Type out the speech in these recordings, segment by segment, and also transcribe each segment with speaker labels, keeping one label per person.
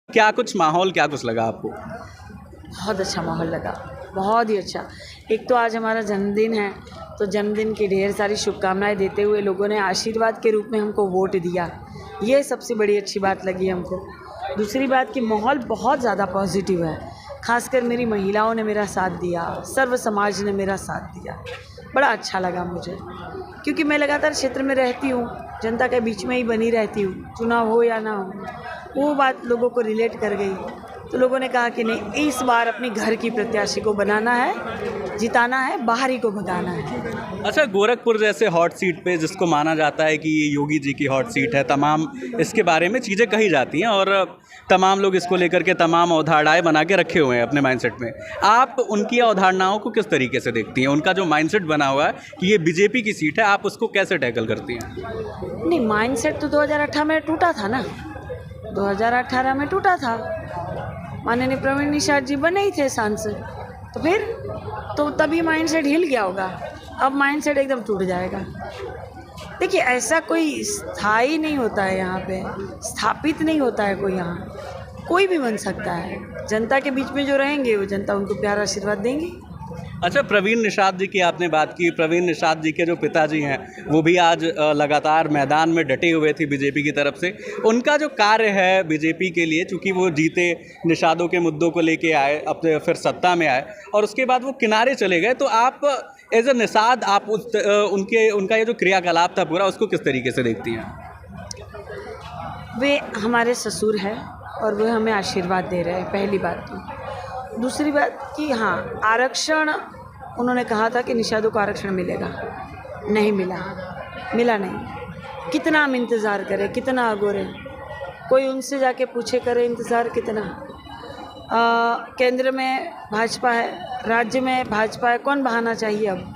Speaker 1: क्या कुछ माहौल क्या कुछ लगा आपको?
Speaker 2: बहुत अच्छा माहौल लगा, बहुत ही अच्छा। एक तो आज हमारा जन्मदिन है, तो जन्मदिन की ढेर सारी शुभकामनाएं देते हुए लोगों ने आशीर्वाद के रूप में हमको वोट दिया। ये सबसे बड़ी अच्छी बात लगी हमको। दूसरी बात कि माहौल बहुत ज़्यादा पॉजिटिव है, खासकर मेरी महिलाओं ने मेरा साथ दिया, सर्व समाज ने मेरा साथ दिया। बड़ा अच्छा लगा मुझे, क्योंकि मैं लगातार क्षेत्र में रहती हूँ, जनता के बीच में ही बनी रहती हूँ, चुनाव हो या ना हो। वो बात लोगों को रिलेट कर गई, तो लोगों ने कहा कि नहीं, इस बार अपने घर की प्रत्याशी को बनाना है, जिताना है, बाहर ही को भगाना है।
Speaker 1: अच्छा, गोरखपुर जैसे हॉट सीट पे जिसको माना जाता है कि ये योगी जी की हॉट सीट है, तमाम इसके बारे में चीज़ें कही जाती हैं और तमाम लोग इसको लेकर के तमाम अवधारणाएं बना के रखे हुए हैं अपने माइंडसेट में। आप उनकी अवधारणाओं को किस तरीके से देखती हैं? उनका जो माइंडसेट बना हुआ है कि ये बीजेपी की सीट है, आप उसको कैसे टैकल करती हैं?
Speaker 2: नहीं, माइंडसेट तो 2018 में टूटा था ना, 2018 में टूटा था। माननीय प्रवीण निषाद जी बने ही थे सांसद, तो फिर तो तभी माइंडसेट हिल गया होगा। अब माइंडसेट एकदम टूट जाएगा। देखिए, ऐसा कोई स्थायी नहीं होता है यहाँ पे, स्थापित नहीं होता है कोई यहाँ। कोई भी बन सकता है। जनता के बीच में जो रहेंगे वो जनता उनको प्यार आशीर्वाद देंगी।
Speaker 1: अच्छा, प्रवीण निषाद जी की आपने बात की। प्रवीण निषाद जी के जो पिताजी हैं वो भी आज लगातार मैदान में डटे हुए थे बीजेपी की तरफ से। उनका जो कार्य है बीजेपी के लिए, चूँकि वो जीते, निषादों के मुद्दों को लेके आए, अपने फिर सत्ता में आए और उसके बाद वो किनारे चले गए, तो आप एज ए निषाद आप उनका ये जो क्रियाकलाप था पूरा, उसको किस तरीके से देखती हैं?
Speaker 2: वे हमारे ससुर हैं और वे हमें आशीर्वाद दे रहे हैं, पहली बात तो। दूसरी बात कि हाँ, आरक्षण उन्होंने कहा था कि निषादों को आरक्षण मिलेगा, नहीं मिला नहीं। कितना हम इंतज़ार करें, कितना अगोरे, कोई उनसे जाके पूछे करे इंतज़ार कितना। केंद्र में भाजपा है, राज्य में भाजपा है, कौन बहाना चाहिए अब?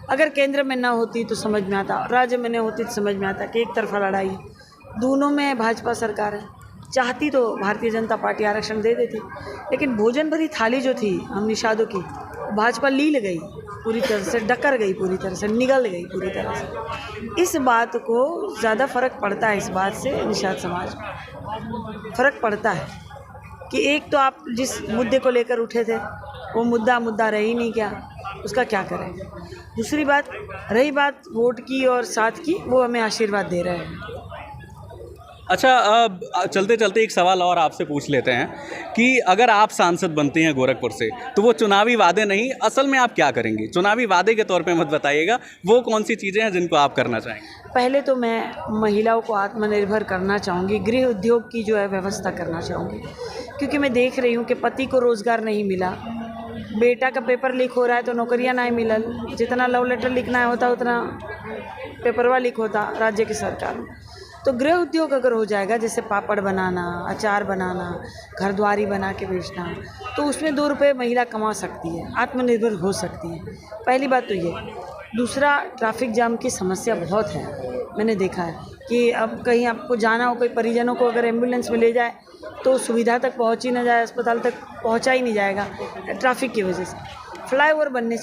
Speaker 2: अगर केंद्र में ना होती तो समझ में आता, राज्य में नहीं होती तो समझ में आता कि एक तरफा लड़ाई। दोनों में भाजपा सरकार है। चाहती तो भारतीय जनता पार्टी आरक्षण दे देती, लेकिन भोजन भरी थाली जो थी हम निषादों की, भाजपा लील गई पूरी तरह से, डकर गई पूरी तरह से, निगल गई पूरी तरह से। इस बात को ज़्यादा फ़र्क पड़ता है, इस बात से निषाद समाज में फ़र्क पड़ता है कि एक तो आप जिस मुद्दे को लेकर उठे थे वो मुद्दा रह ही नहीं गया, उसका क्या करें। दूसरी बात, रही बात वोट की और साथ की, वो हमें आशीर्वाद दे रहे हैं।
Speaker 1: अच्छा, अब चलते चलते एक सवाल और आपसे पूछ लेते हैं कि अगर आप सांसद बनते हैं गोरखपुर से, तो वो चुनावी वादे नहीं, असल में आप क्या करेंगी? चुनावी वादे के तौर पे मत बताइएगा, वो कौन सी चीज़ें हैं जिनको आप करना चाहेंगे?
Speaker 2: पहले तो मैं महिलाओं को आत्मनिर्भर करना चाहूँगी, गृह उद्योग की जो है व्यवस्था करना चाहूँगी, क्योंकि मैं देख रही हूँ कि पति को रोज़गार नहीं मिला, बेटा का पेपर लीक हो रहा है तो नौकरियाँ नहीं मिलल, जितना लव लेटर लिखना होता उतना पेपरवा लीक होता राज्य की सरकार में। तो गृह उद्योग अगर हो जाएगा, जैसे पापड़ बनाना, अचार बनाना, घर द्वारी बना के बेचना, तो उसमें 2 रुपये महिला कमा सकती है, आत्मनिर्भर हो सकती है। पहली बात तो ये। दूसरा, ट्रैफिक जाम की समस्या बहुत है। मैंने देखा है कि अब कहीं आपको जाना हो, कोई परिजनों को अगर एम्बुलेंस में ले जाए तो सुविधा तक पहुँच ही ना जाए, अस्पताल तक पहुँचा ही नहीं जाएगा ट्रैफिक की वजह से। फ्लाईओवर बनने